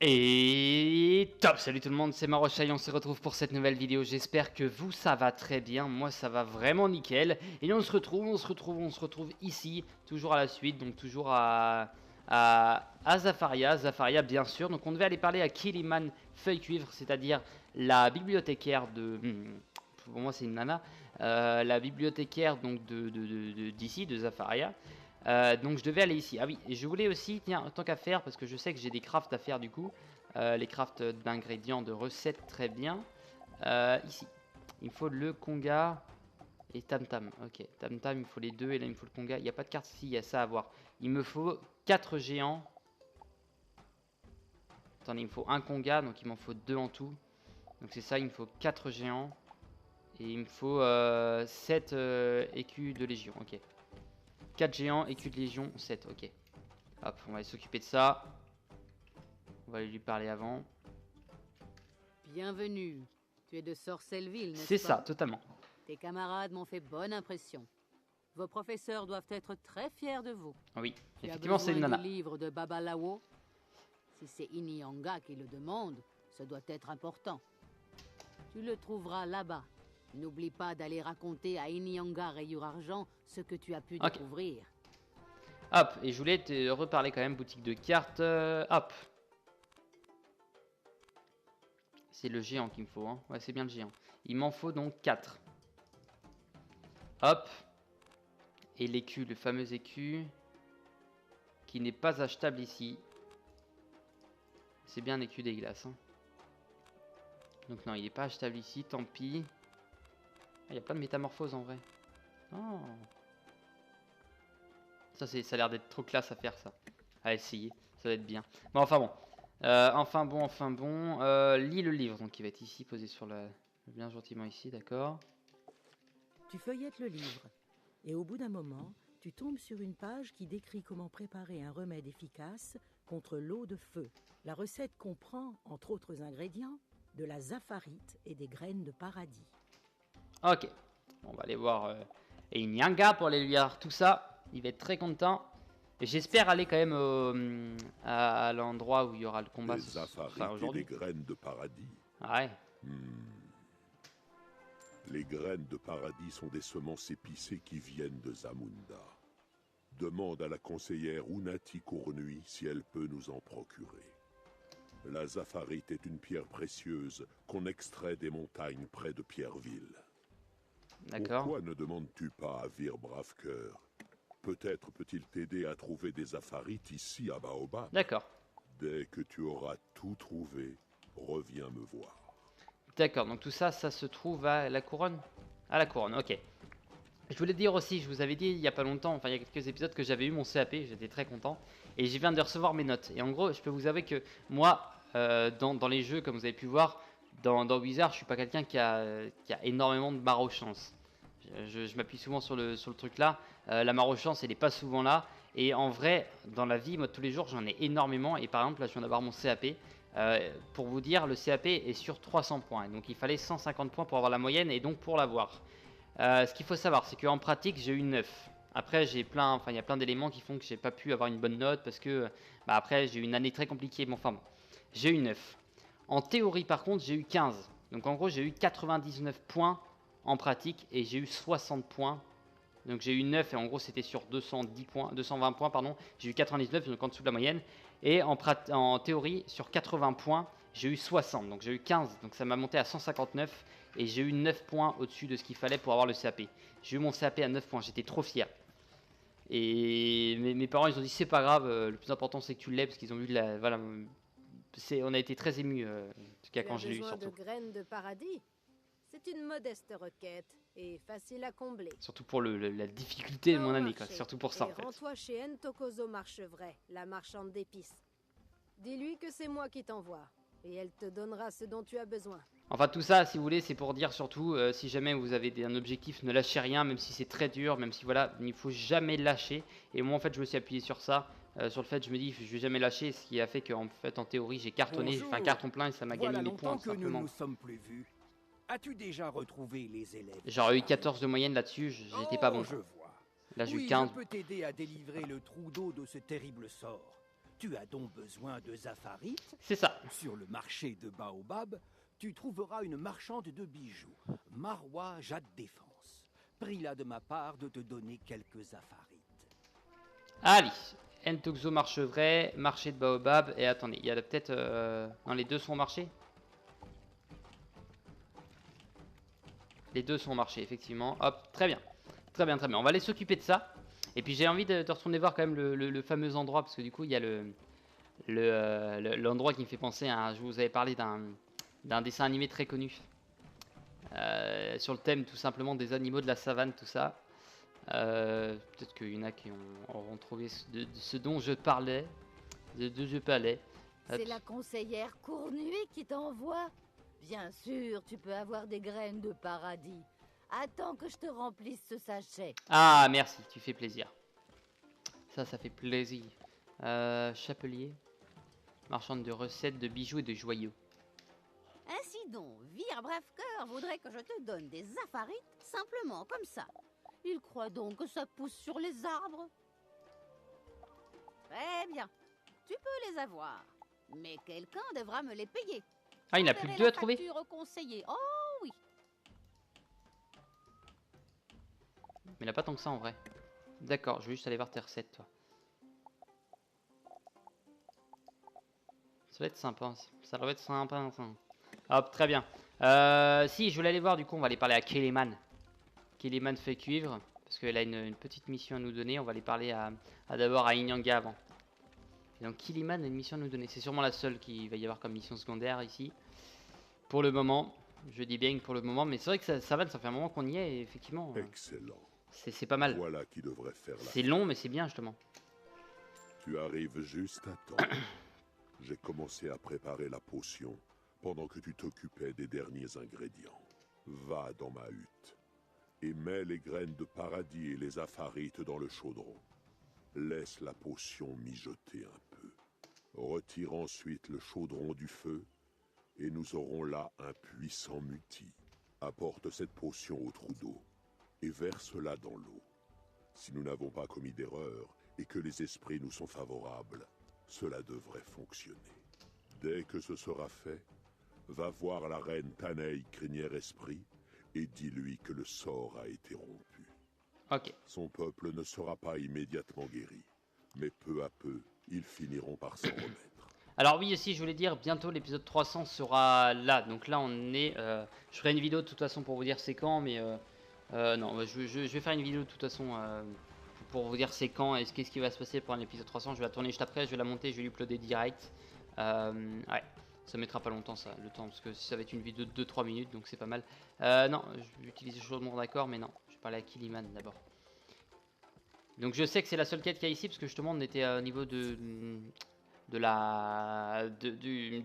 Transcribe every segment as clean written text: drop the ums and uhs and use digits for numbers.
Et top, salut tout le monde, c'est Marochai, on se retrouve pour cette nouvelle vidéo. J'espère que vous ça va très bien, moi ça va vraiment nickel. Et on se retrouve ici, toujours à la suite, donc toujours à Zafaria bien sûr. Donc on devait aller parler à Kiliman Feuille Cuivre, c'est-à-dire la bibliothécaire de... pour moi c'est une nana, la bibliothécaire donc d'ici, de Zafaria. Donc je devais aller ici. Ah oui, et je voulais aussi, tiens, tant qu'à faire, parce que je sais que j'ai des crafts à faire du coup, les crafts d'ingrédients, de recettes, très bien. Ici, il me faut le conga et tam tam. Ok, tam tam, il me faut les deux, et là il me faut le conga. Il n'y a pas de carte ici, il y a ça à voir. Il me faut 4 géants. Attendez, il me faut un conga, donc il m'en faut 2 en tout. Donc c'est ça, il me faut 4 géants. Et il me faut 7 écus de légion, ok. 4 géants, écus de légion, 7, ok. Hop, on va s'occuper de ça. On va aller lui parler avant. Bienvenue. Tu es de Sorcelleville, n'est-ce pas? C'est ça, totalement. Tes camarades m'ont fait bonne impression. Vos professeurs doivent être très fiers de vous. Oui, Tu effectivement, c'est une as nana. besoin du livre de Babalawo. Si c'est Inyanga qui le demande, ce doit être important. Tu le trouveras là-bas. N'oublie pas d'aller raconter à Inyanga Rayure Argent ce que tu as pu découvrir. Hop, et je voulais te reparler quand même, boutique de cartes. Hop. C'est le géant qu'il me faut, hein. Ouais, c'est bien le géant. Il m'en faut donc 4. Hop. Et l'écu, le fameux écu, qui n'est pas achetable ici. C'est bien l'écu des glaces, hein. Donc non, il n'est pas achetable ici, tant pis. Il n'y a pas de métamorphose en vrai. Oh. Ça a l'air d'être trop classe à faire ça. À essayer, ça va être bien. Bon, enfin bon. Enfin bon. Lis le livre, donc il va être ici, posé sur la... Bien gentiment ici, d'accord. Tu feuillettes le livre, et au bout d'un moment, tu tombes sur une page qui décrit comment préparer un remède efficace contre l'eau de feu. La recette comprend, entre autres ingrédients, de la zafarite et des graines de paradis. Ok, on va aller voir Inyanga pour aller lui dire tout ça. Il va être très content. Et j'espère aller quand même à l'endroit où il y aura le combat aujourd'hui. Les graines de paradis. Ouais. Les graines de paradis sont des semences épicées qui viennent de Zamunda. Demande à la conseillère Unati Cournui si elle peut nous en procurer. La zafarite est une pierre précieuse qu'on extrait des montagnes près de Pierreville. D'accord. Pourquoi ne demandes-tu pas à Vir Bravecoeur? Peut-être peut-il t'aider à trouver des zafarites ici à Baobab. D'accord. Dès que tu auras tout trouvé, reviens me voir. D'accord, donc tout ça, ça se trouve à la couronne? À la couronne, ok. Je voulais te dire aussi, je vous avais dit il y a pas longtemps, enfin il y a quelques épisodes que j'avais eu mon CAP, j'étais très content. Et je viens de recevoir mes notes. Et en gros, je peux vous avouer que moi, dans les jeux, comme vous avez pu voir, dans Wizard, je suis pas quelqu'un qui a énormément de barre aux chances. Je m'appuie souvent sur le truc là. La barre aux chances, elle n'est pas souvent là. Et en vrai, dans la vie, moi tous les jours, j'en ai énormément. Et par exemple, là je viens d'avoir mon CAP. Pour vous dire, le CAP est sur 300 points. Donc il fallait 150 points pour avoir la moyenne et donc pour l'avoir. Ce qu'il faut savoir, c'est qu'en pratique, j'ai eu 9. Après, il y a plein d'éléments qui font que j'ai pas pu avoir une bonne note parce que après, j'ai eu une année très compliquée. Bon, enfin bon, j'ai eu 9. En théorie, par contre, j'ai eu 15. Donc en gros, j'ai eu 99 points en pratique et j'ai eu 60 points. Donc j'ai eu 9 et en gros, c'était sur 220 points, pardon. J'ai eu 99, donc en dessous de la moyenne. Et en théorie, sur 80 points, j'ai eu 60. Donc j'ai eu 15, donc ça m'a monté à 159. Et j'ai eu 9 points au-dessus de ce qu'il fallait pour avoir le CAP. J'ai eu mon CAP à 9 points, j'étais trop fier. Et mes parents, ils ont dit c'est pas grave, le plus important c'est que tu l'aies, parce qu'ils ont vu la... Voilà, on a été très émus, en tout cas quand je l'ai eu surtout. Tu as besoin de graines de paradis? C'est une modeste requête, et facile à combler. Surtout pour la difficulté de mon année, quoi. Surtout pour ça en fait. Rends-toi chez Ntokozo Marchevray, la marchande d'épices. Dis-lui que c'est moi qui t'envoie, et elle te donnera ce dont tu as besoin. Enfin tout ça, si vous voulez, c'est pour dire surtout, si jamais vous avez un objectif, ne lâchez rien, même si c'est très dur, même si voilà, il ne faut jamais lâcher. Et moi en fait je me suis appuyé sur ça, sur le fait je me dis je vais jamais lâcher, ce qui a fait qu'en fait en théorie j'ai cartonné, j'ai fait un carton plein et ça m'a gagné mes points tout simplement. Nous sommes plus vus. As-tu déjà retrouvé les élèves? J'aurais eu 14 de moyenne là-dessus, j'étais pas bon. Je vois. Là j'ai eu Oui, 15. je peux t'aider à délivrer le trou d'eau de ce terrible sort. Tu as donc besoin de Zafarit? C'est ça. Sur le marché de Baobab, tu trouveras une marchande de bijoux, Marwa Jade Défense. Prie-la de ma part de te donner quelques Zafarites. Allez, Ntoxo Marchevray, marché de Baobab. Et attendez, il y a peut-être... Non, les deux sont au marché. Les deux sont au marché, effectivement. Hop, très bien. Très bien, très bien. On va aller s'occuper de ça. Et puis j'ai envie de retourner voir quand même le fameux endroit. Parce que du coup, il y a l'endroit qui me fait penser à... Je vous avais parlé d'un dessin animé très connu. Sur le thème tout simplement des animaux de la savane, tout ça. Peut-être qu'il y en a qui auront trouvé ce dont je parlais. C'est la conseillère Cournuit qui t'envoie? Bien sûr, tu peux avoir des graines de paradis. Attends que je te remplisse ce sachet. Ah, merci, tu fais plaisir. Ça fait plaisir. Chapelier. Marchande de recettes, de bijoux et de joyaux. Ainsi donc, Vire Brève-Cœur voudrait que je te donne des Zafarites simplement comme ça. Il croit donc que ça pousse sur les arbres? Très bien, tu peux les avoir. Mais quelqu'un devra me les payer. Ah, il n'y en a plus que deux à trouver? Facture au conseiller. Oh oui. Mais il n'y en a pas tant que ça en vrai. D'accord, je vais juste aller voir tes recettes, toi. Ça va être sympa. Ça va être sympa, ça. Hop, très bien. Si, je voulais aller voir, du coup, on va aller parler à Kéléman. Kéléman fait cuivre. Parce qu'elle a une petite mission à nous donner. On va aller parler d'abord à Inyanga avant. Et donc, Kéléman a une mission à nous donner. C'est sûrement la seule qu'il va y avoir comme mission secondaire ici. Pour le moment. Je dis bien pour le moment. Mais c'est vrai que ça va, ça fait un moment qu'on y est. Et effectivement, Excellent. c'est pas mal. Voilà qui devrait faire la... C'est long, mais c'est bien, justement. Tu arrives juste à temps. J'ai commencé à préparer la potion pendant que tu t'occupais des derniers ingrédients. Va dans ma hutte et mets les graines de paradis et les afarites dans le chaudron. Laisse la potion mijoter un peu. Retire ensuite le chaudron du feu et nous aurons là un puissant muti. Apporte cette potion au trou d'eau et verse-la dans l'eau. Si nous n'avons pas commis d'erreur et que les esprits nous sont favorables, cela devrait fonctionner. Dès que ce sera fait, va voir la reine Tanei Crinière-Esprit et dis-lui que le sort a été rompu. Ok. Son peuple ne sera pas immédiatement guéri, mais peu à peu, ils finiront par s'en remettre. Alors oui, aussi, je voulais dire, bientôt l'épisode 300 sera là. Donc là, on est... je ferai une vidéo de toute façon pour vous dire c'est quand, mais... non, je vais faire une vidéo de toute façon pour vous dire c'est quand et qu'est-ce qui va se passer pour l'épisode 300. Je vais la tourner juste après, je vais la monter, je vais l'uploader direct. Ouais, ça mettra pas longtemps ça, le temps, parce que ça va être une vidéo de 2-3 minutes, donc c'est pas mal. Non, j'utilise le chaudron d'accord, mais non, je vais parler à Kéléman d'abord. Donc je sais que c'est la seule quête qu'il y a ici, parce que justement on était au niveau du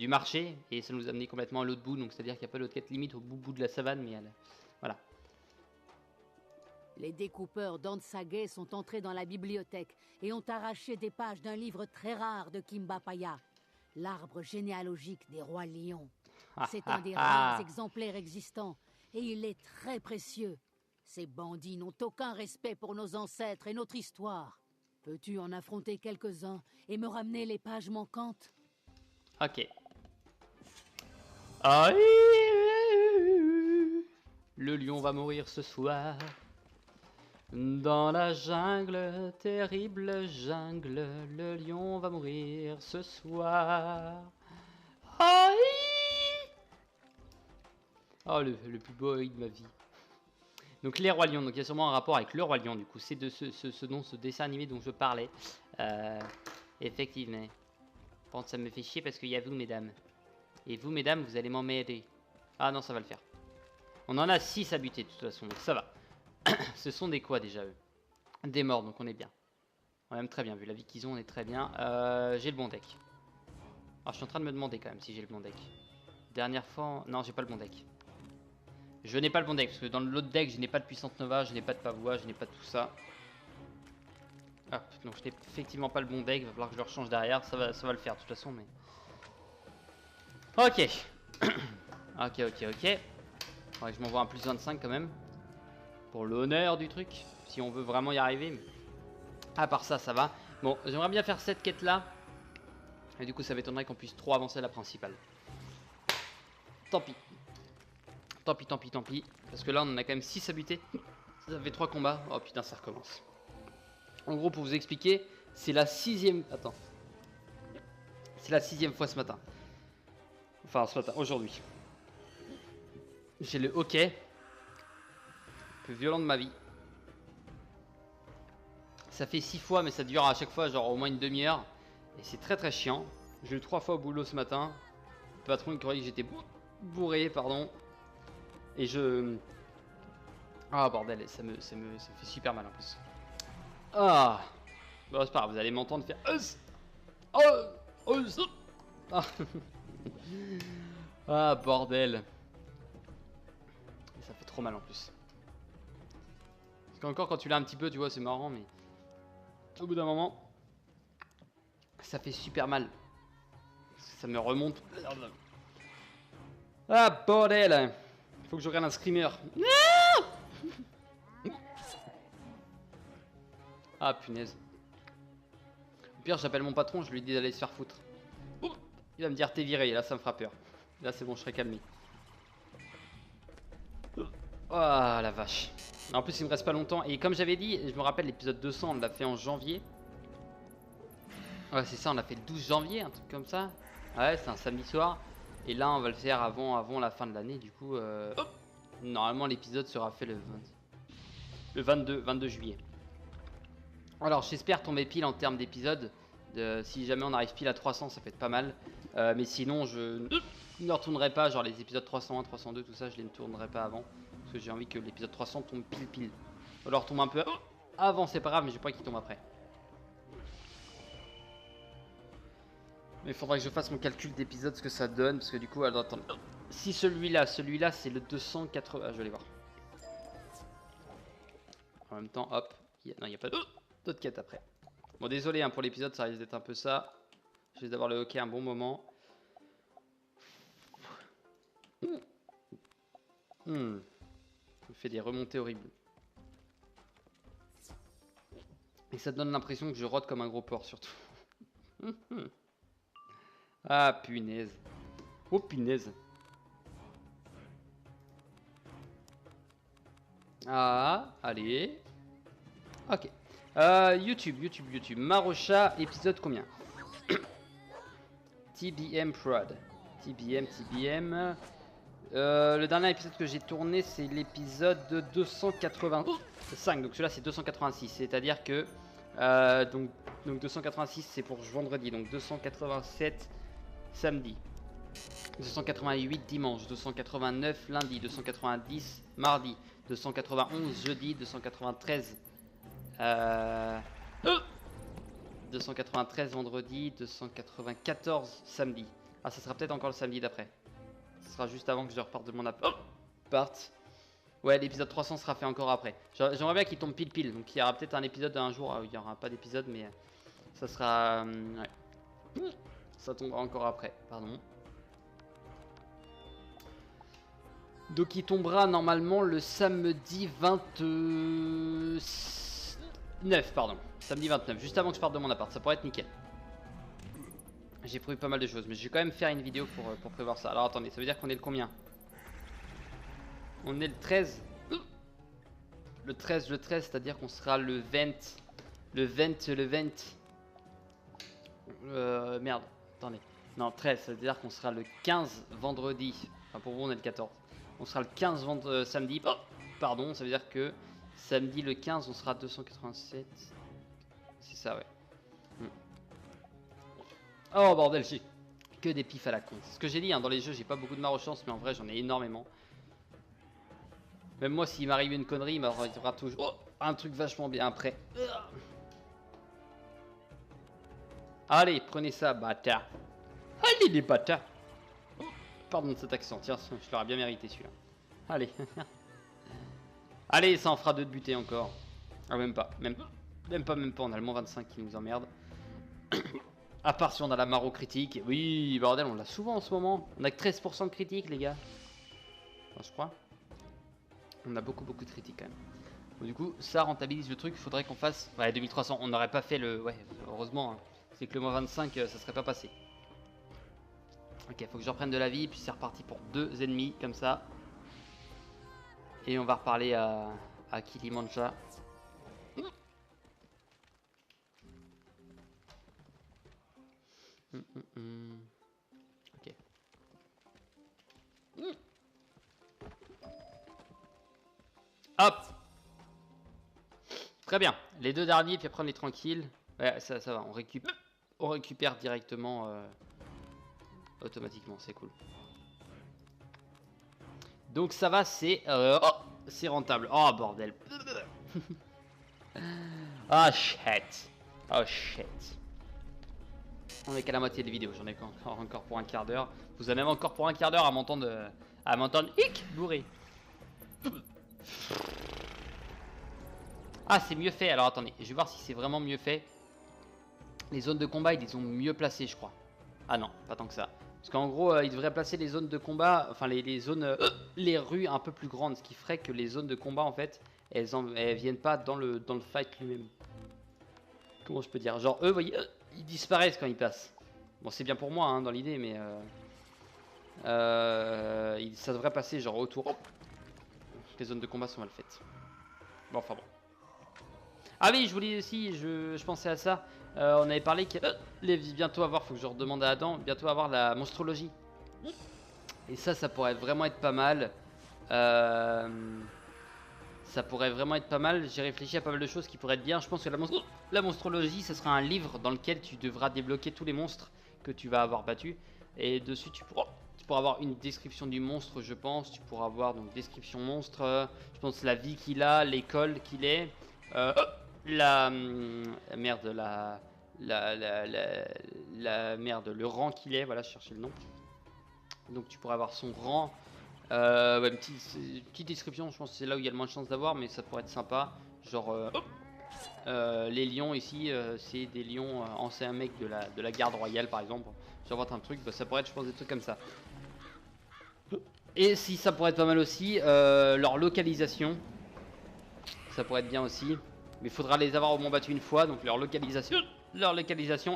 marché, et ça nous a amené complètement à l'autre bout, donc c'est-à-dire qu'il n'y a pas d'autre quête limite au bout de la savane, mais voilà. Les découpeurs d'Antsagé sont entrés dans la bibliothèque et ont arraché des pages d'un livre très rare de Kimbapaya, l'arbre généalogique des rois lions. C'est un des rares exemplaires existants et il est très précieux. Ces bandits n'ont aucun respect pour nos ancêtres et notre histoire. Peux-tu en affronter quelques-uns et me ramener les pages manquantes? Ok. Aïe, le lion va mourir ce soir. Dans la jungle, terrible jungle, le lion va mourir ce soir. Aïe. Oh, le plus beau œil de ma vie. Donc les rois lions, donc il y a sûrement un rapport avec le roi lion, du coup c'est de ce dessin animé dont je parlais. Effectivement. Bon, ça me fait chier parce qu'il y a vous mesdames. Et vous mesdames, vous allez m'emmerder. Ah non, ça va le faire. On en a 6 à buter de toute façon, donc ça va. Ce sont des quoi déjà eux? Des morts, donc on est bien. On est même très bien, vu la vie qu'ils ont, on est très bien. J'ai le bon deck. Alors je suis en train de me demander quand même si j'ai le bon deck. Dernière fois... Non, j'ai pas le bon deck. Je n'ai pas le bon deck, parce que dans l'autre deck, je n'ai pas de puissante Nova, je n'ai pas de Pavois, je n'ai pas de tout ça. Hop, donc je n'ai effectivement pas le bon deck, il va falloir que je le rechange derrière, ça va le faire de toute façon, mais... Ok. Ok. Faudrait que je m'envoie un plus 25 quand même. Pour l'honneur du truc, si on veut vraiment y arriver. Mais... à part ça, ça va. Bon, j'aimerais bien faire cette quête-là. Et du coup, ça m'étonnerait qu'on puisse trop avancer la principale. Tant pis. Tant pis, tant pis, tant pis. Parce que là, on en a quand même 6 à buter. Ça fait 3 combats. Oh putain, ça recommence. En gros, pour vous expliquer, c'est la 6ème... Attends. C'est la 6ème fois ce matin. Enfin, ce matin, aujourd'hui. J'ai le hockey. Le plus violent de ma vie. Ça fait 6 fois, mais ça dure à chaque fois genre au moins une demi-heure. Et c'est très très chiant. J'ai eu 3 fois au boulot ce matin. Le patron il croyait que j'étais bourré, pardon. Et je... Ah bordel, ça me fait super mal en plus. Ah bon, c'est pas grave, vous allez m'entendre faire... Ah, ah bordel. Et ça fait trop mal en plus. Parce qu'encore quand tu l'as un petit peu, tu vois, c'est marrant, mais... Au bout d'un moment... Ça fait super mal. Ça me remonte. Ah bordel. Faut que je regarde un screamer. Ah punaise. Au pire j'appelle mon patron, je lui dis d'aller se faire foutre. Il va me dire t'es viré, et là ça me fera peur. Là c'est bon, je serai calmé. Ah la vache. En plus il me reste pas longtemps. Et comme j'avais dit, je me rappelle l'épisode 200 on l'a fait en janvier. Ouais c'est ça, on l'a fait le 12 janvier, un truc comme ça. Ouais c'est un samedi soir. Et là on va le faire avant la fin de l'année. Du coup normalement l'épisode sera fait le 22 juillet. Alors j'espère tomber pile en termes d'épisodes. Si jamais on arrive pile à 300 ça peut être pas mal. Mais sinon je ne retournerai pas. Genre les épisodes 301, 302 tout ça je les ne tournerai pas avant. Parce que j'ai envie que l'épisode 300 tombe pile. Ou alors tombe un peu avant c'est pas grave mais j'ai pas qu'il tombe après. Mais il faudra que je fasse mon calcul d'épisodes ce que ça donne. Parce que du coup alors, attends. Si celui-là c'est le 280. Ah, je vais aller voir. En même temps hop. Non il n'y a pas d'autres quêtes après. Bon désolé hein, pour l'épisode ça risque d'être un peu ça. Je risque d'avoir le hockey un bon moment. Je fais des remontées horribles. Et ça donne l'impression que je rote comme un gros porc surtout. Ah punaise. Oh punaise. Ah allez. Ok. YouTube. Marocha, épisode combien? TBM Prod. TBM. Le dernier épisode que j'ai tourné, c'est l'épisode 285. Donc celui-là, c'est 286. C'est-à-dire que... donc 286, c'est pour vendredi. Donc 287, samedi. 288, dimanche. 289, lundi. 290, mardi. 291, jeudi. 293... 293 vendredi, 294 samedi. Ah ça sera peut-être encore le samedi d'après. Ce sera juste avant que je reparte de mon appart. Ouais l'épisode 300 sera fait encore après. J'aimerais bien qu'il tombe pile. Donc il y aura peut-être un épisode un jour. Il n'y aura pas d'épisode mais ça sera... ouais. Ça tombera encore après. Pardon. Donc il tombera normalement le samedi 29, pardon. Samedi 29, juste avant que je parte de mon appart. Ça pourrait être nickel. J'ai prévu pas mal de choses, mais je vais quand même faire une vidéo pour prévoir ça. Alors attendez, ça veut dire qu'on est le combien? On est le 13. Le 13, c'est-à-dire qu'on sera le 20. Merde, attendez. Non, 13, c'est-à-dire qu'on sera le 15 vendredi. Enfin, pour vous, on est le 14. On sera le 15 samedi. Pardon, ça veut dire que samedi le 15, on sera 287. C'est ça, ouais. Oh bordel, j'ai que des pifs à la con. C'est ce que j'ai dit, hein, dans les jeux, j'ai pas beaucoup de marochance, mais en vrai, j'en ai énormément. Même moi, s'il m'arrive une connerie, il m'arrivera toujours un truc vachement bien après. Allez, prenez ça, bâtard. Allez, les bâtards. Pardon de cet accent, tiens, je l'aurais bien mérité celui-là. Allez. Allez, ça en fera 2 de buter encore. Ah, même pas, on a le moins 25 qui nous emmerde. À part si on a la maro critique. Oui, bordel, on l'a souvent en ce moment. On a que 13% de critique, les gars. Enfin, je crois. On a beaucoup de critiques quand même. Bon, du coup, ça rentabilise le truc. Il faudrait qu'on fasse... Ouais, 2300. On n'aurait pas fait le... Ouais, heureusement. Hein. c'est que le moins 25, ça serait pas passé. Ok, faut que je reprenne de la vie, puis c'est reparti pour 2 ennemis, comme ça. Et on va reparler à Kilimanjaro. Ok. Hop. Très bien. Les 2 derniers, puis après on est tranquille. Ouais, ça va. On récupère directement automatiquement. C'est cool. Donc ça va, c'est c'est rentable. Oh bordel. Ah shit. Oh shit. On est qu'à la moitié des vidéos. J'en ai encore pour un quart d'heure. Vous avez même encore pour un quart d'heure à m'entendre hic bourré. Ah, c'est mieux fait. Alors attendez, je vais voir si c'est vraiment mieux fait. Les zones de combat, ils les ont mieux placées, je crois. Ah non, pas tant que ça. Parce qu'en gros, ils devraient placer les zones de combat, enfin les zones, les rues un peu plus grandes, ce qui ferait que les zones de combat, en fait, elles viennent pas dans le fight lui-même. Comment je peux dire? Genre, eux, vous voyez, ils disparaissent quand ils passent. Bon, c'est bien pour moi, hein, dans l'idée, mais ça devrait passer genre autour. Les zones de combat sont mal faites. Bon, enfin bon. Ah oui, je voulais aussi, je pensais à ça. On avait parlé qu'il allait bientôt avoir, faut que je redemande à Adam, bientôt avoir la monstrologie. Et ça pourrait vraiment être pas mal. Ça pourrait vraiment être pas mal. J'ai réfléchi à pas mal de choses qui pourraient être bien. Je pense que la monstrologie, ce sera un livre dans lequel tu devras débloquer tous les monstres que tu vas avoir battus. Et dessus, tu pourras avoir une description du monstre, je pense. Tu pourras avoir donc description monstre. Je pense la vie qu'il a, l'école qu'il est. Merde, le rang qu'il est, voilà, je cherchais le nom. Donc tu pourrais avoir son rang, ouais, une petite description, je pense que c'est là où il y a le moins de chance d'avoir, mais ça pourrait être sympa. Genre, les lions ici, c'est des lions anciens mecs de la garde royale par exemple. J'invente un truc, bah, ça pourrait être, je pense, des trucs comme ça. Et si ça pourrait être pas mal aussi, leur localisation, ça pourrait être bien aussi. Mais il faudra les avoir au moins battus une fois, donc leur localisation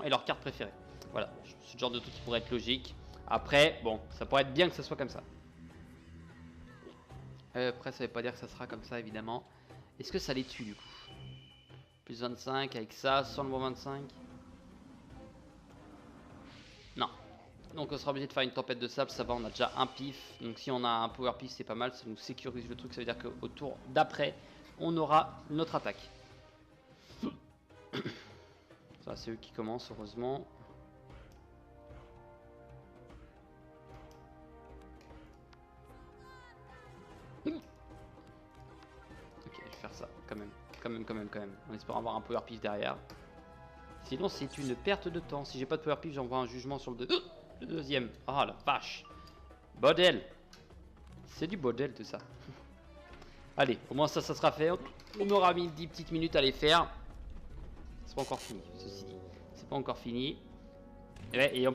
et leur carte préférée. Voilà, c'est le genre de truc qui pourrait être logique. Après, bon, ça pourrait être bien que ça soit comme ça. Après, ça veut pas dire que ça sera comme ça, évidemment. Est-ce que ça les tue, du coup? Plus 25 avec ça, sans le moins 25. Non. Donc on sera obligé de faire une tempête de sable, ça va, on a déjà un pif. Donc si on a un power pif, c'est pas mal, ça nous sécurise le truc, ça veut dire qu'au tour d'après, on aura notre attaque. Ça, c'est eux qui commencent, heureusement. Ok, je vais faire ça, quand même. Quand même. En espérant avoir un power pif derrière. Sinon, c'est une perte de temps. Si j'ai pas de power pif, j'envoie un jugement sur le deuxième. Ah la vache. Bordel. C'est du bordel tout ça. Allez, au moins ça sera fait. On aura mis 10 petites minutes à les faire. C'est pas encore fini, ceci dit. C'est pas encore fini. Et en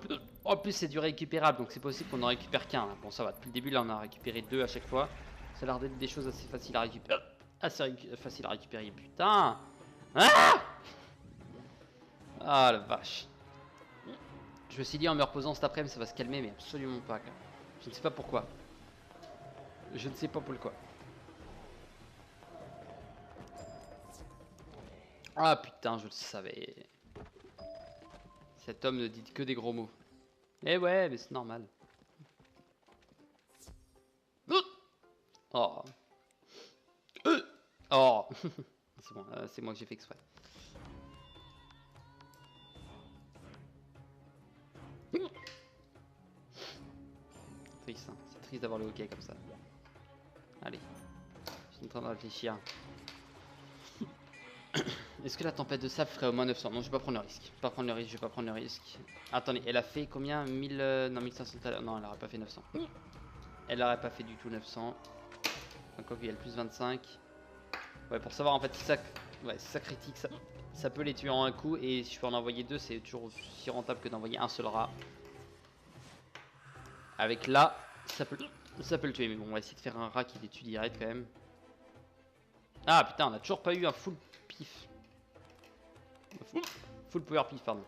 plus c'est du récupérable, donc c'est possible qu'on n'en récupère qu'un. Bon, ça va, depuis le début là on a récupéré 2 à chaque fois. Ça a l'air d'être des choses assez faciles à récupérer. Facile à récupérer, putain. Ah la vache. Je me suis dit en me reposant cet après-midi ça va se calmer, mais absolument pas. Je ne sais pas pourquoi. Je ne sais pas pourquoi. Ah putain, je le savais. Cet homme ne dit que des gros mots. Eh ouais, mais c'est normal. Oh. Oh. C'est bon, c'est moi que j'ai fait exprès. Triste, hein. C'est triste d'avoir le hockey comme ça. Allez. Je suis en train de réfléchir. Est-ce que la tempête de sable ferait au moins 900? Non, je vais pas prendre le risque. Je vais pas prendre le risque. Attendez, elle a fait combien? 1000... non, 1500 tout à l'heure. Non, elle aurait pas fait 900. Elle aurait pas fait du tout 900. Donc, ok, il y a le plus 25. Ouais, pour savoir en fait si ça, ouais, si ça critique, ça peut les tuer en un coup. Et si je peux en envoyer 2, c'est toujours aussi rentable que d'envoyer un seul rat. Avec là, ça peut le tuer. Mais bon, on va essayer de faire un rat qui les tue direct quand même. Ah putain, on a toujours pas eu un full pif. Full power pif, pardon.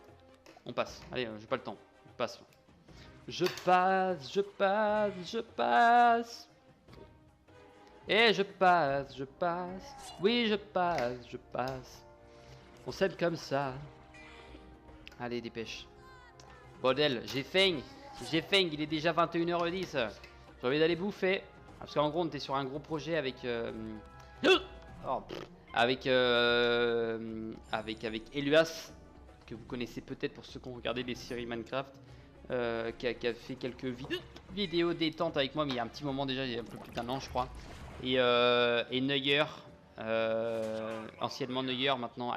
On passe. Allez, j'ai pas le temps. Je passe. Je passe, je passe, je passe. Et je passe, je passe. Oui, je passe, je passe. On s'aime comme ça. Allez, dépêche. Bordel, j'ai faim. J'ai faim, il est déjà 21h10. J'ai envie d'aller bouffer. Parce qu'en gros, on était sur un gros projet avec... Oh, avec Eluas, que vous connaissez peut-être pour ceux qui ont regardé des séries Minecraft, qui a fait quelques vidéos détente avec moi, mais il y a un petit moment déjà, il y a un peu plus d'1 an je crois. Et Neuer, anciennement Neuer, maintenant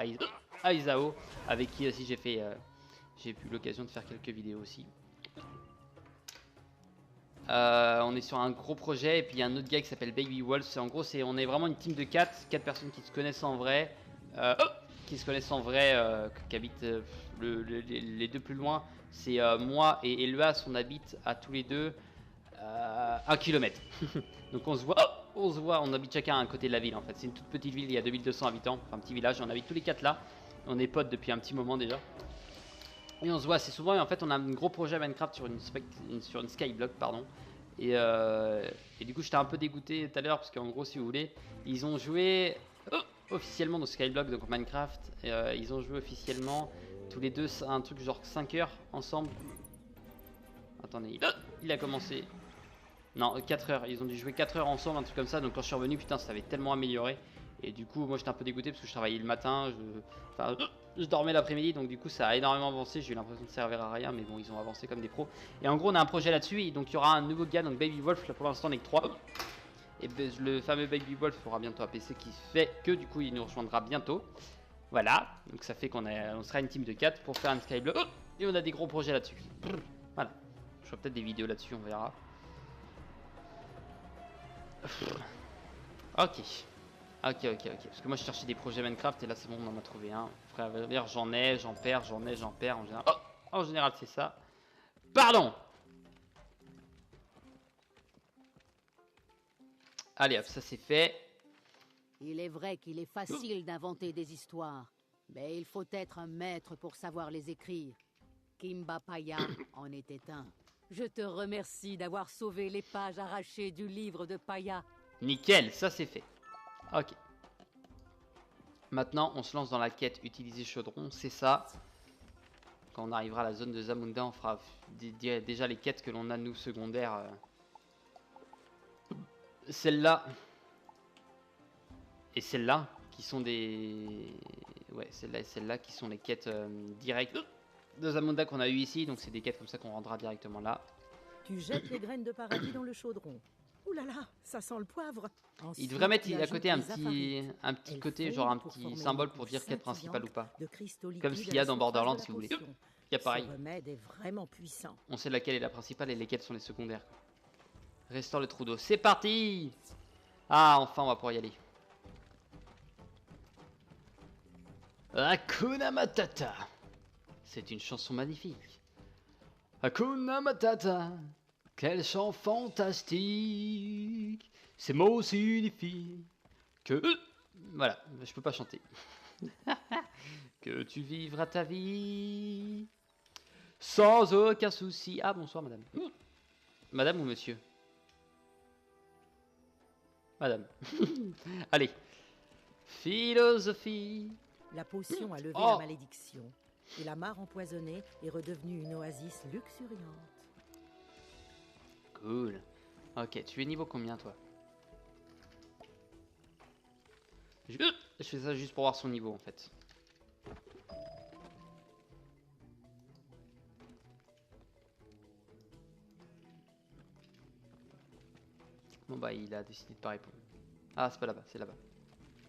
Aizao, avec qui aussi j'ai eu l'occasion de faire quelques vidéos aussi. On est sur un gros projet et puis il y a un autre gars qui s'appelle Baby Wolf. En gros, on est vraiment une team de 4 personnes qui se connaissent en vrai, qui habitent les deux plus loin. C'est moi et Eluas, on habite à tous les deux 1 km. Donc on se voit, on habite chacun à un côté de la ville en fait. C'est une toute petite ville, il y a 2200 habitants, enfin un petit village, on habite tous les 4 là. On est potes depuis un petit moment déjà. Et on se voit assez souvent et en fait on a un gros projet Minecraft sur une skyblock pardon. Et du coup j'étais un peu dégoûté tout à l'heure parce qu'en gros si vous voulez ils ont joué officiellement dans skyblock donc Minecraft ils ont joué officiellement tous les deux un truc genre 5 heures ensemble. Attendez, il a commencé. Non 4 heures, ils ont dû jouer 4 heures ensemble, un truc comme ça. Donc quand je suis revenu putain ça avait tellement amélioré. Et du coup moi j'étais un peu dégoûté parce que je travaillais le matin, je dormais l'après-midi, donc du coup ça a énormément avancé. J'ai eu l'impression de servir à rien, mais bon ils ont avancé comme des pros. Et en gros on a un projet là-dessus, et donc il y aura un nouveau gars, donc Baby Wolf, là pour l'instant on est que 3. Et le fameux Baby Wolf aura bientôt un PC qui fait que du coup il nous rejoindra bientôt. Voilà, donc ça fait on sera une team de 4 pour faire un skyblock. Et on a des gros projets là-dessus. Voilà, je ferai peut-être des vidéos là-dessus, on verra. Ok. Ok, parce que moi je cherchais des projets Minecraft et là c'est bon, on en a trouvé un. Frère, j'en ai, j'en perds, j'en perds en général. Oh, en général c'est ça. Pardon. Allez hop, ça c'est fait. Il est vrai qu'il est facile d'inventer des histoires, mais il faut être un maître pour savoir les écrire. Kimba Paya en était un. Je te remercie d'avoir sauvé les pages arrachées du livre de Paya. Nickel, ça c'est fait. Ok. Maintenant, on se lance dans la quête utiliser chaudron, c'est ça. Quand on arrivera à la zone de Zamunda, on fera déjà les quêtes que l'on a nous secondaires. Celle-là. Et celle-là, qui sont des... Ouais, celle-là et celle-là qui sont les quêtes directes de Zamunda qu'on a eu ici. Donc c'est des quêtes comme ça qu'on rendra directement là. Tu jettes les graines de paradis dans le chaudron. Ouh là là, ça sent le poivre. Ensuite, il devrait mettre tu à côté ajoutes les un petit Elles côté, fondent genre un pour petit former symbole une pour couche dire quête principale ou pas. de cristaux liquides Comme ce qu'il y à a la dans surface Borderlands de si la vous voulez. potion. Il y a pareil. Ce remède est vraiment puissant. On sait laquelle est la principale et lesquelles sont les secondaires. Restaure le trou d'eau. C'est parti! Ah, enfin on va pouvoir y aller. Hakuna Matata. C'est une chanson magnifique. Hakuna Matata. Quel chant fantastique. Ces mots signifient que... Voilà, je peux pas chanter. Que tu vivras ta vie sans aucun souci. Ah, bonsoir madame. Madame ou monsieur? Madame. Allez. Philosophie. La potion a levé la malédiction. Et la mare empoisonnée est redevenue une oasis luxuriante. Cool. Ok, tu es niveau combien toi? Je fais ça juste pour voir son niveau en fait. Bon bah il a décidé de pas répondre. Ah c'est pas là-bas, c'est là-bas.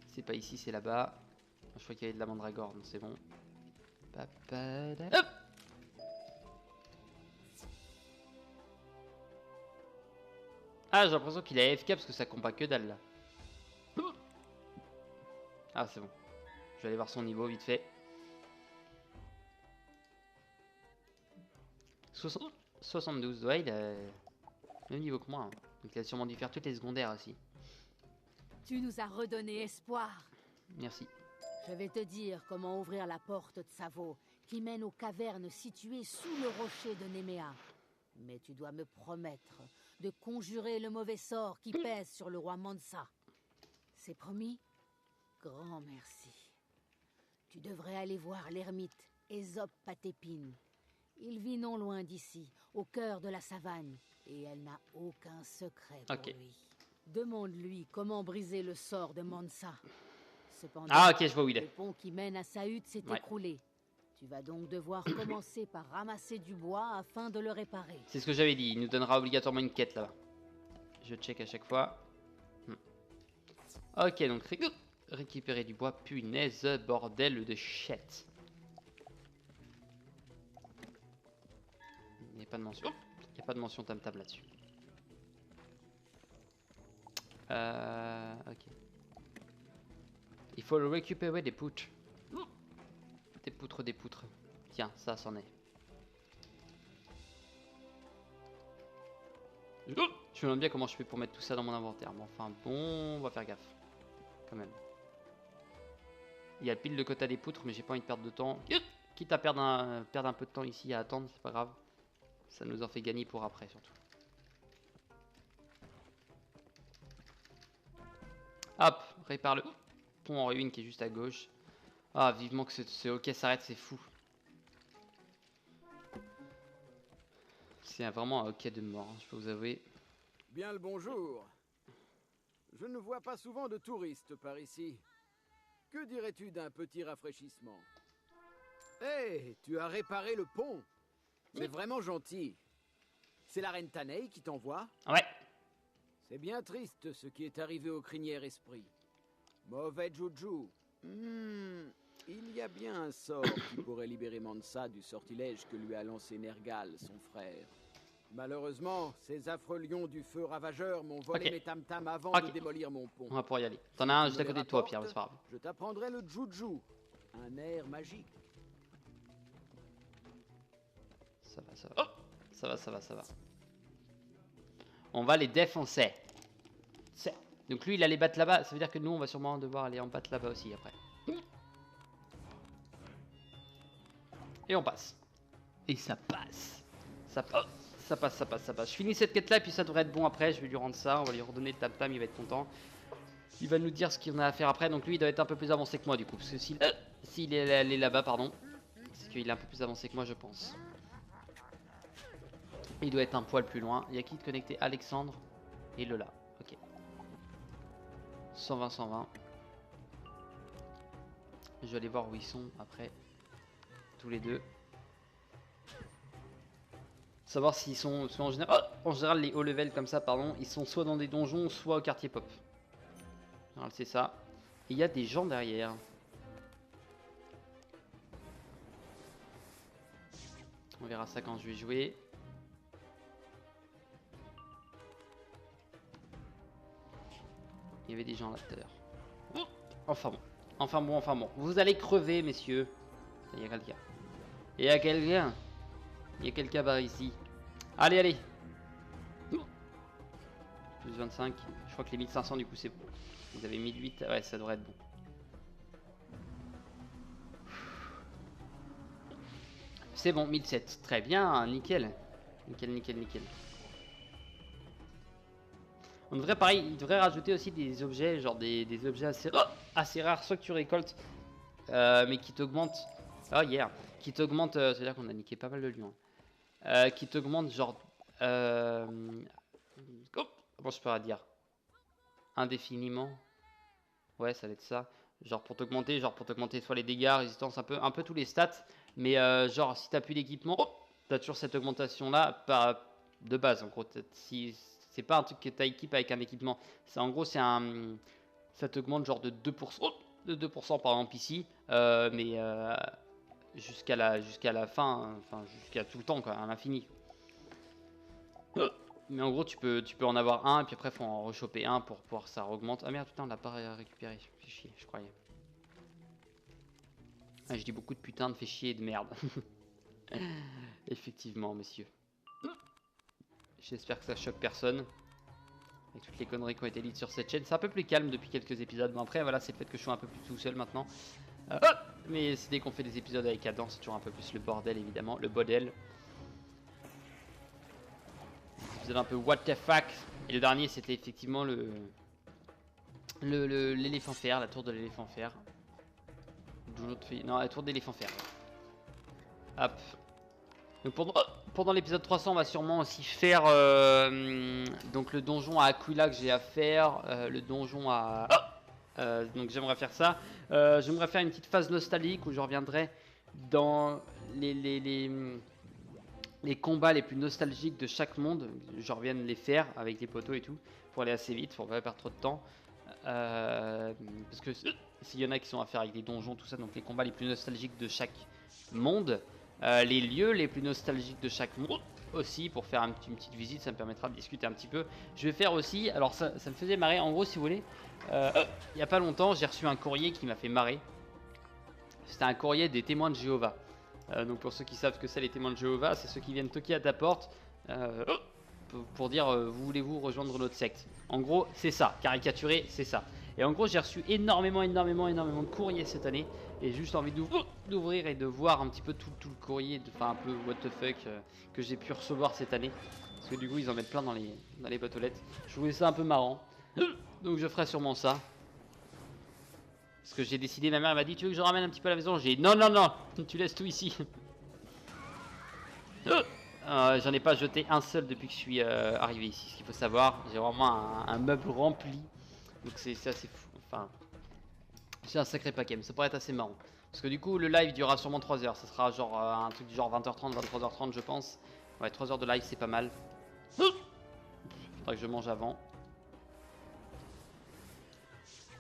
C'est pas ici, c'est là-bas. Je crois qu'il y avait de la mandragore, donc c'est bon. Hop. Ah j'ai l'impression qu'il a AFK parce que ça combat que dalle là. Ah c'est bon. Je vais aller voir son niveau vite fait. 72, ouais il a le même niveau que moi. Hein. Donc il a sûrement dû faire toutes les secondaires aussi. Tu nous as redonné espoir. Merci. Je vais te dire comment ouvrir la porte de Tsavo, qui mène aux cavernes situées sous le rocher de Néméa. Mais tu dois me promettre de conjurer le mauvais sort qui pèse sur le roi Mansa. C'est promis? Grand merci. Tu devrais aller voir l'ermite Ésope Patépine. Il vit non loin d'ici, au cœur de la savane, et elle n'a aucun secret pour lui. Demande-lui comment briser le sort de Mansa. Cependant, Ah ok, je vois où il le est. pont qui mène à sa hutte s'est écroulé. Tu vas donc devoir commencer par ramasser du bois afin de le réparer. C'est ce que j'avais dit, il nous donnera obligatoirement une quête là-bas. Je check à chaque fois. Ok, donc récupérer du bois, punaise, bordel de shit. Il n'y a pas de mention. Il n'y a pas de mention tam-tam là-dessus. Ok. Il faut le récupérer des poutres. Des poutres, des poutres. Tiens, ça, c'en est. Je me demande bien comment je fais pour mettre tout ça dans mon inventaire. Mais enfin bon, on va faire gaffe. Quand même. Il y a pile le quota des poutres, mais j'ai pas envie de perdre de temps. Quitte à perdre un peu de temps ici à attendre, c'est pas grave. Ça nous en fait gagner pour après surtout. Hop, répare le pont en ruine qui est juste à gauche. Ah, vivement que ce hockey s'arrête, c'est fou. C'est vraiment un hockey de mort, hein, je peux vous avouer. Bien le bonjour. Je ne vois pas souvent de touristes par ici. Que dirais-tu d'un petit rafraîchissement? Hé, tu as réparé le pont. C'est vraiment gentil. C'est la reine Tanei qui t'envoie? Ouais. C'est bien triste ce qui est arrivé au crinière esprit. Mauvais Juju. Il y a bien un sort qui pourrait libérer Mansa du sortilège que lui a lancé Nergal, son frère. Malheureusement, ces affreux lions du feu ravageur m'ont volé mes tam-tams avant de démolir mon pont. On va pouvoir y aller. T'en as un juste à côté de toi, Pierre, c'est pas grave. Je t'apprendrai le Juju, un air magique. Ça va, ça va. Oh, ça va, ça va, ça va. On va les défoncer. Donc lui, il allait battre là-bas. Ça veut dire que nous, on va sûrement devoir aller en battre là-bas aussi après. Et on passe. Et ça passe. Ça passe. Ça passe, ça passe, ça passe. Je finis cette quête là, puis ça devrait être bon après. Je vais lui rendre ça. On va lui redonner le tam-tam. Il va être content. Il va nous dire ce qu'il en a à faire après. Donc lui, il doit être un peu plus avancé que moi du coup. Parce que s'il est allé là-bas, pardon, c'est qu'il est un peu plus avancé que moi, je pense. Il doit être un poil plus loin. Il y a qui de connecté? Alexandre et Lola. Ok. 120, 120. Je vais aller voir où ils sont après. Tous les deux. Savoir s'ils sont soit en général les haut level comme ça, pardon, ils sont soit dans des donjons, soit au quartier pop. En général, c'est ça. Et il y a des gens derrière. On verra ça quand je vais jouer. Il y avait des gens là tout à l'heure. Enfin bon. Enfin bon, enfin bon. Vous allez crever, messieurs. Il y a quelqu'un. Il y a quelqu'un. Il y a quelqu'un par ici. Allez, allez. Plus 25. Je crois que les 1500 du coup c'est bon. Vous avez 1008. Ouais, ça devrait être bon. C'est bon, 1007. Très bien, nickel. Nickel, nickel, nickel. On devrait, pareil, il devrait rajouter aussi des objets, genre des objets assez rares, soit que tu récoltes, mais qui t'augmentent. Oh, yeah. Qui t'augmente, c'est-à-dire qu'on a niqué pas mal de lions. Qui t'augmente, genre. Comment je peux dire? Indéfiniment. Ouais, ça va être ça. Genre pour t'augmenter soit les dégâts, résistance, un peu tous les stats. Mais genre, si t'as plus d'équipement, t'as toujours cette augmentation-là de base. En gros, si c'est pas un truc que t'équipes avec un équipement. En gros, ça t'augmente genre de 2%. De 2% par exemple ici. Mais jusqu'à la fin, enfin jusqu'à tout le temps, quoi, à l'infini. Mais en gros, tu peux en avoir un, et puis après, faut en rechoper un pour pouvoir ça augmente. Ah merde, putain, on l'a pas récupéré. Fait chier, je croyais. Ah, je dis beaucoup de putain de fait chier et de merde. Effectivement, messieurs. J'espère que ça choque personne. Avec toutes les conneries qui ont été dites sur cette chaîne. C'est un peu plus calme depuis quelques épisodes. Mais après, voilà, c'est le fait que je sois un peu plus tout seul maintenant. Mais c'est dès qu'on fait des épisodes avec Adam, c'est toujours un peu plus le bordel évidemment, le bordel. Des épisodes un peu what the fuck. Et le dernier c'était effectivement l'éléphant fer, la tour de l'éléphant fer. Non, la tour d'éléphant fer. Hop. Donc pendant l'épisode 300, on va sûrement aussi faire donc le donjon à Aquila que j'ai à faire, le donjon à... donc j'aimerais faire ça. J'aimerais faire une petite phase nostalgique où je reviendrai dans les combats les plus nostalgiques de chaque monde. Je reviens de les faire avec les poteaux et tout, pour aller assez vite, pour pas perdre trop de temps. Parce que s'il y en a qui sont à faire avec des donjons, tout ça, donc les combats les plus nostalgiques de chaque monde. Les lieux les plus nostalgiques de chaque monde aussi, pour faire une petite visite, ça me permettra de discuter un petit peu. Je vais faire aussi, alors ça me faisait marrer, en gros si vous voulez, il n'y a pas longtemps j'ai reçu un courrier qui m'a fait marrer. C'était un courrier des témoins de Jéhovah. Donc pour ceux qui savent ce que c'est les témoins de Jéhovah, c'est ceux qui viennent toquer à ta porte pour dire vous voulez-vous rejoindre notre secte. En gros c'est ça, caricaturé c'est ça. Et en gros j'ai reçu énormément de courriers cette année. Et juste envie d'ouvrir et de voir un petit peu tout le courrier, enfin un peu what the fuck que j'ai pu recevoir cette année. Parce que du coup ils en mettent plein dans les boîtes aux lettres. Je trouvais ça un peu marrant. Donc je ferai sûrement ça. Parce que j'ai décidé, ma mère m'a dit tu veux que je ramène un petit peu à la maison. J'ai dit non, tu laisses tout ici. J'en ai pas jeté un seul depuis que je suis arrivé ici. Ce qu'il faut savoir, j'ai vraiment un meuble rempli. Donc c'est assez fou. Enfin... C'est un sacré paquet, mais ça pourrait être assez marrant. Parce que du coup, le live durera sûrement 3 heures. Ça sera genre un truc du genre 20h30, 23h30, je pense. Ouais, 3 heures de live, c'est pas mal. Faudra que je mange avant.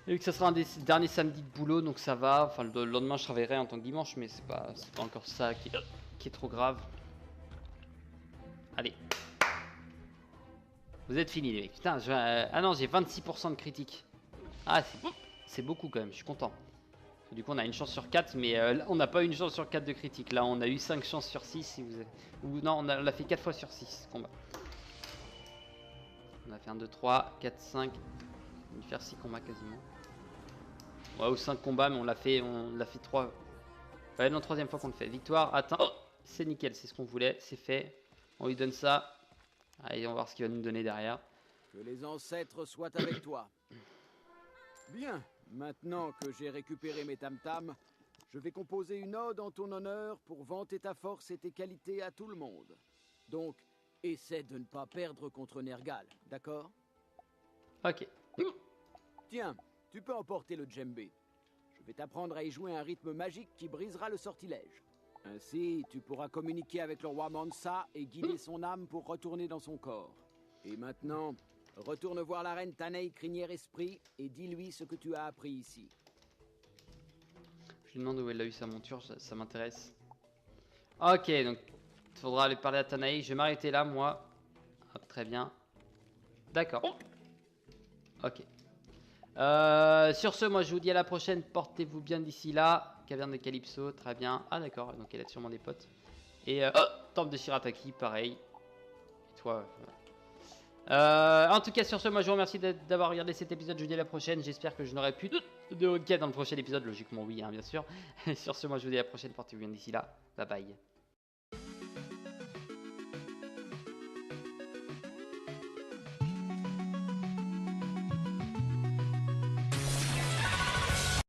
Et vu que ça sera un des derniers samedis de boulot, donc ça va. Enfin, le lendemain, je travaillerai en tant que dimanche, mais c'est pas encore ça qui est trop grave. Allez. Vous êtes finis, les mecs. Putain, ah non, j'ai 26% de critique. Ah, c'est beaucoup quand même, je suis content. Du coup on a une chance sur 4, mais là on n'a pas une chance sur 4 de critique. Là on a eu 5 chances sur 6 si vous avez... Ou non, on l'a fait 4 fois sur 6 combats. On a fait 1, 2, 3, 4, 5. On va faire 6 combats quasiment. Ouais, ou 5 combats, mais on l'a fait 3. Ouais, non, 3ème fois qu'on le fait. Victoire, atteint. Oh, c'est nickel, c'est ce qu'on voulait, c'est fait. On lui donne ça. Allez, on va voir ce qu'il va nous donner derrière. Que les ancêtres soient avec toi. Bien, maintenant que j'ai récupéré mes tam-tams, je vais composer une ode en ton honneur pour vanter ta force et tes qualités à tout le monde. Donc, essaie de ne pas perdre contre Nergal, d'accord? Ok. Tiens, tu peux emporter le djembé. Je vais t'apprendre à y jouer un rythme magique qui brisera le sortilège. Ainsi, tu pourras communiquer avec le roi Mansa et guider son âme pour retourner dans son corps. Et maintenant... retourne voir la reine Tanei Crinière-Esprit et dis-lui ce que tu as appris ici. Je lui demande où elle a eu sa monture, ça m'intéresse. Ok, donc il faudra aller parler à Tanei. Je vais m'arrêter là, moi. Hop, très bien. D'accord. Ok. Sur ce, moi je vous dis à la prochaine. Portez-vous bien d'ici là. Caverne de Calypso, très bien. Ah d'accord, donc elle a sûrement des potes. Et Temple de Shirataki, pareil. Et toi... en tout cas sur ce, moi je vous remercie d'avoir regardé cet épisode. Je vous dis à la prochaine. J'espère que je n'aurai plus de hockey dans le prochain épisode. Logiquement oui, hein, bien sûr. Sur ce, moi je vous dis à la prochaine. Portez-vous bien d'ici là. Bye bye.